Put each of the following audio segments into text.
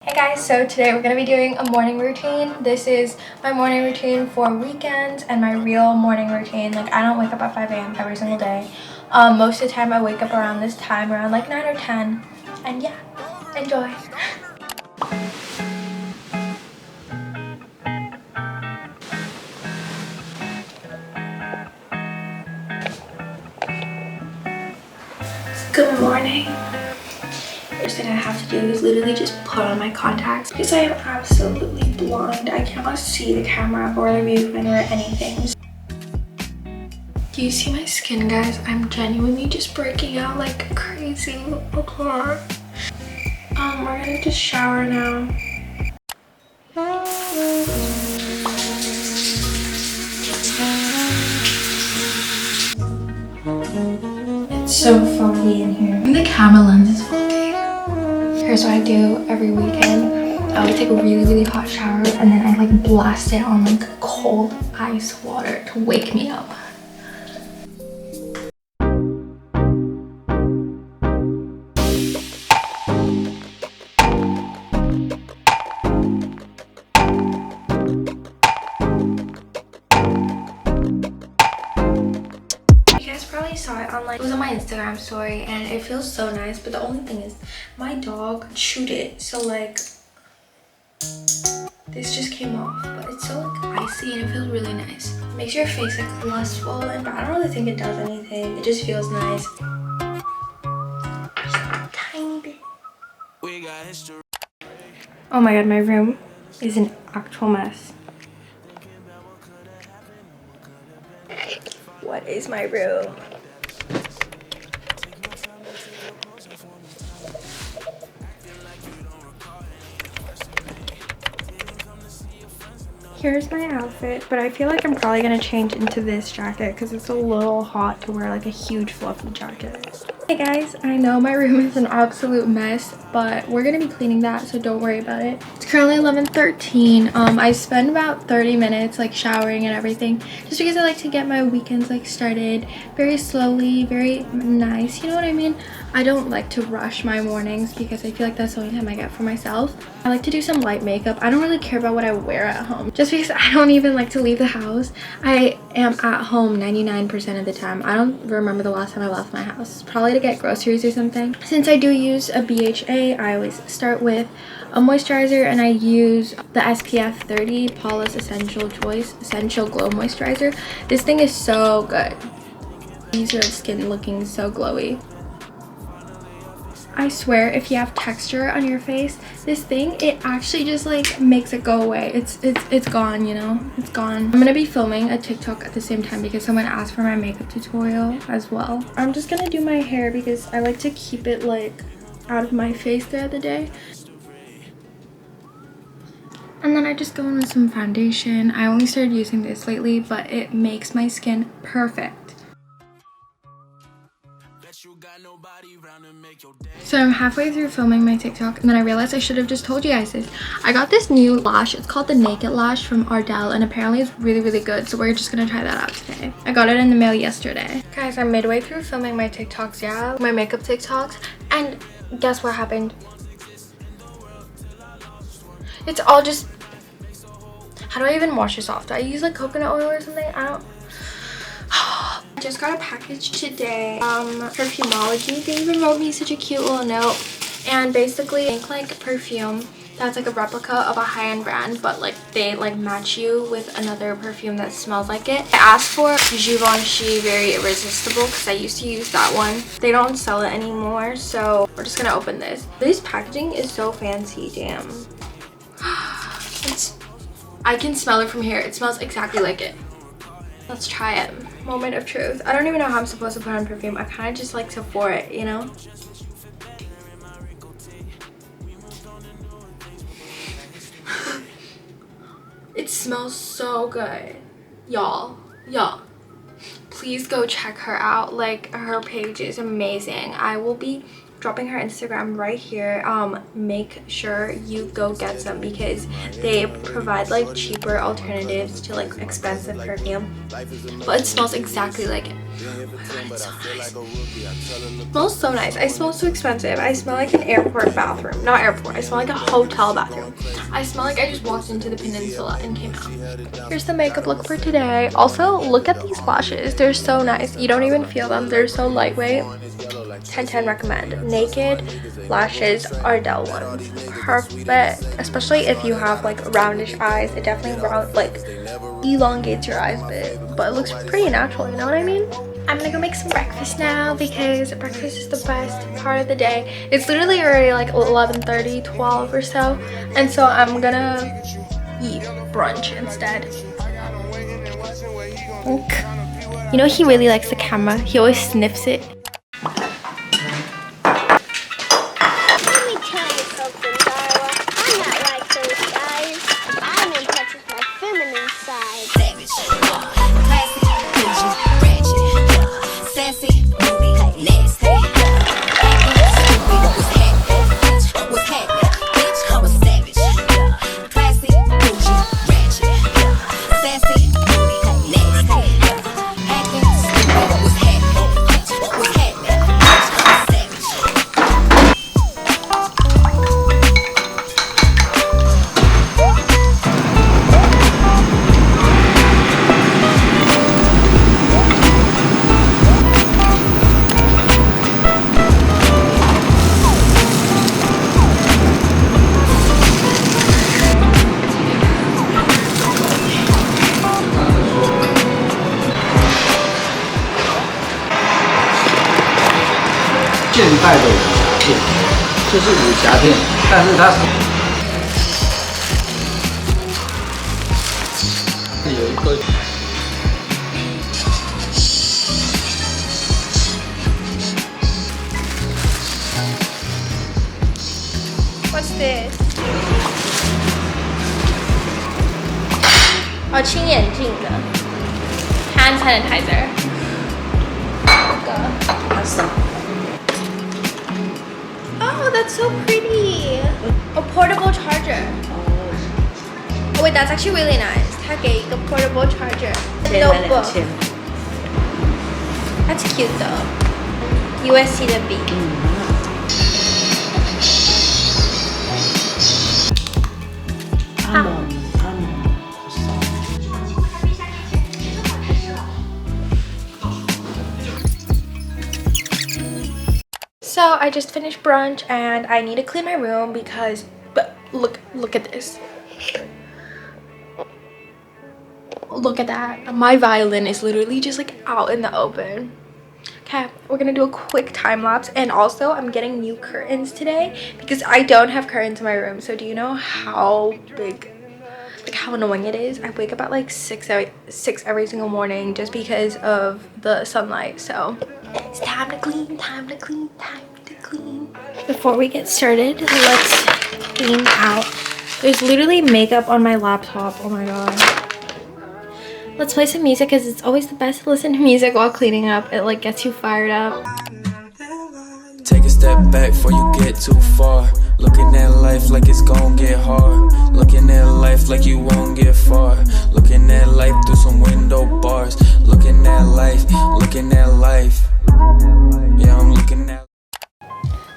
Hey guys, so today we're going to be doing a morning routine. This is my morning routine for weekends and my real morning routine. Like, I don't wake up at 5 a.m. every single day. Most of the time I wake up around this time, around like 9 or 10. And yeah, enjoy. Good morning. First thing I have to do is literally just put on my contacts because I am absolutely blind. I cannot see the camera or the viewfinder or anything. Do you see my skin, guys? I'm genuinely just breaking out like crazy. We're gonna just shower now. It's so foggy in here. The camera lens is foggy. Here's what I do every weekend. I would take a really hot shower and then I like blast it on like cold ice water to wake me up. Probably saw it on like, it was on my Instagram story and it feels so nice, but the only thing is my dog chewed it, so like this just came off, but it's so like icy and it feels really nice. It makes your face like less swollen, but I don't really think it does anything. It just feels nice. Just a tiny bit. Oh my god, my room is an actual mess. What is my room? Here's my outfit, but I feel like I'm probably gonna change into this jacket because it's a little hot to wear like a huge fluffy jacket. Hey guys, I know my room is an absolute mess, but we're gonna be cleaning that, so don't worry about it. It's currently 11:13. I spend about 30 minutes like showering and everything just because I like to get my weekends like started very slowly, very nice, you know what I mean? I don't like to rush my mornings because I feel like that's the only time I get for myself. I like to do some light makeup. I don't really care about what I wear at home just because I don't even like to leave the house. I am at home 99% of the time. I don't remember the last time I left my house. Probably to get groceries or something. Since I do use a BHA, I always start with a moisturizer and I use the SPF 30 Paula's Essential Glow Moisturizer. This thing is so good. Leaves your skin looking so glowy. I swear, if you have texture on your face, this thing, it actually just like makes it go away. It's gone, you know? It's gone. I'm gonna be filming a TikTok at the same time because someone asked for my makeup tutorial as well. I'm just gonna do my hair because I like to keep it like out of my face throughout the day. And then I just go in with some foundation. I only started using this lately, but it makes my skin perfect. So I'm halfway through filming my TikTok and then I realized I should have just told you guys this. I got this new lash. It's called the Naked Lash from Ardell and apparently it's really good. So we're just gonna try that out today. I got it in the mail yesterday. Guys, I'm midway through filming my TikToks, yeah, my makeup TikToks, and guess what happened? It's all just, how do I even wash this off? Do I use like coconut oil or something? I don't. I just got a package today. Perfumology. They even wrote me such a cute little note. And basically, think like perfume that's like a replica of a high-end brand, but like they like match you with another perfume that smells like it. I asked for Givenchy Very Irresistible because I used to use that one. They don't sell it anymore, so we're just gonna open this. This packaging is so fancy, damn. I can smell it from here. It smells exactly like it. Let's try it. Moment of truth. I don't even know how I'm supposed to put on perfume. I kind of just like to pour it, you know? It smells so good. Y'all, please go check her out. Like, her page is amazing. I will be dropping her Instagram right here. Make sure you go get some because they provide like cheaper alternatives to like expensive perfume, but it smells exactly like it. Oh my god, it's so nice. It smells so nice. I smell so expensive. I smell like an airport bathroom. Not airport, I smell like a hotel bathroom. I smell like I just walked into the peninsula and came out. Here's the makeup look for today. Also, look at these lashes. They're so nice. You don't even feel them. They're so lightweight. 10/10 recommend. Naked lashes are Dell ones. Perfect. Especially if you have like roundish eyes. It definitely elongates your eyes a bit. But it looks pretty natural, you know what I mean? I'm gonna go make some breakfast now because breakfast is the best part of the day. It's literally already like 11:30, 12 or so. And so I'm gonna eat brunch instead. You know, he really likes the camera. He always sniffs it.现代的武侠片，这是武侠片，但是它是有一个。What's this? 哦，清眼镜的 hand sanitizer。Oh, that's so pretty. A portable charger. Oh wait, that's actually really nice. 它给一个 portable charger. Notebook. That's cute though. USC 的笔。So I just finished brunch and I need to clean my room because look at this. Look at that. My violin is literally just like out in the open. Okay, we're gonna do a quick time lapse, and also I'm getting new curtains today because I don't have curtains in my room. So do you know how big, like how annoying it is? I wake up at like 6 every single morning just because of the sunlight. So it's time to clean, time to clean, time to clean. Before we get started, let's clean out. There's literally makeup on my laptop. Oh my god. Let's play some music because it's always the best to listen to music while cleaning up. It like gets you fired up. Take a step back before you get too far. Looking at life like it's gon' get hard. Looking at life like you won't get far. Looking at life through some window bars. Looking at life, looking at life. Yeah, I'm looking at.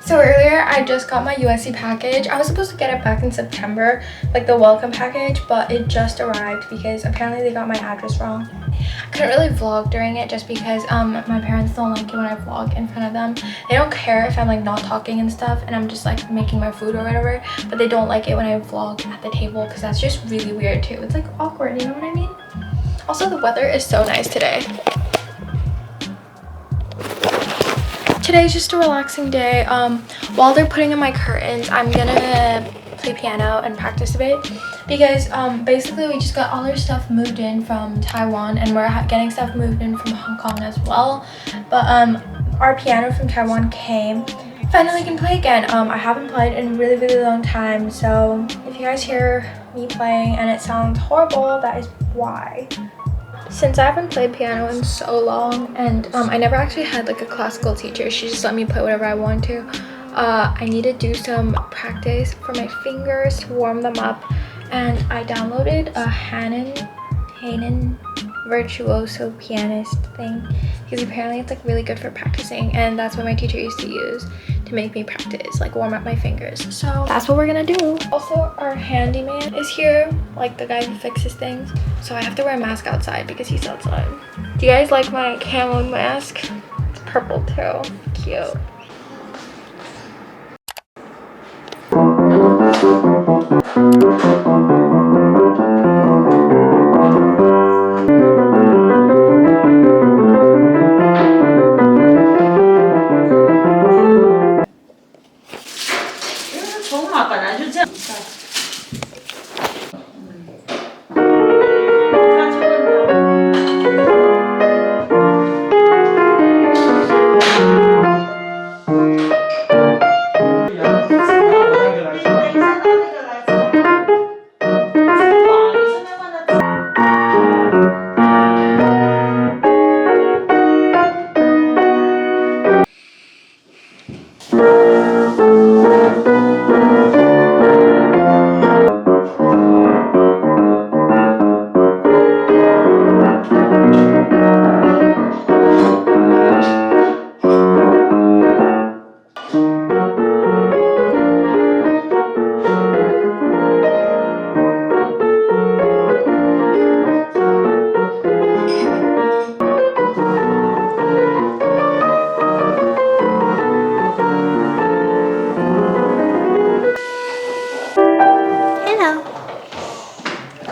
So earlier I just got my USC package. I was supposed to get it back in September, like the welcome package, but it just arrived because apparently they got my address wrong. I couldn't really vlog during it just because my parents don't like it when I vlog in front of them. They don't care if I'm like not talking and stuff and I'm just like making my food or whatever, but they don't like it when I vlog at the table because that's just really weird too. It's like awkward, you know what I mean? Also, the weather is so nice today. Today's just a relaxing day. While they're putting in my curtains, I'm gonna play piano and practice a bit because basically we just got all our stuff moved in from Taiwan and we're getting stuff moved in from Hong Kong as well. But our piano from Taiwan came. Finally can play again. I haven't played in a really long time, so if you guys hear me playing and it sounds horrible, that is why. Since I haven't played piano in so long, and I never actually had like a classical teacher, she just let me play whatever I want to. I need to do some practice for my fingers to warm them up, and I downloaded a Hanen virtuoso pianist thing because apparently it's like really good for practicing, and that's what my teacher used to use to make me practice, like warm up my fingers. So that's what we're gonna do. Also, our handyman is here, like the guy who fixes things, so I have to wear a mask outside because he's outside. Do you guys like my camo mask? It's purple too. Cute.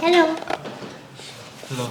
Hello.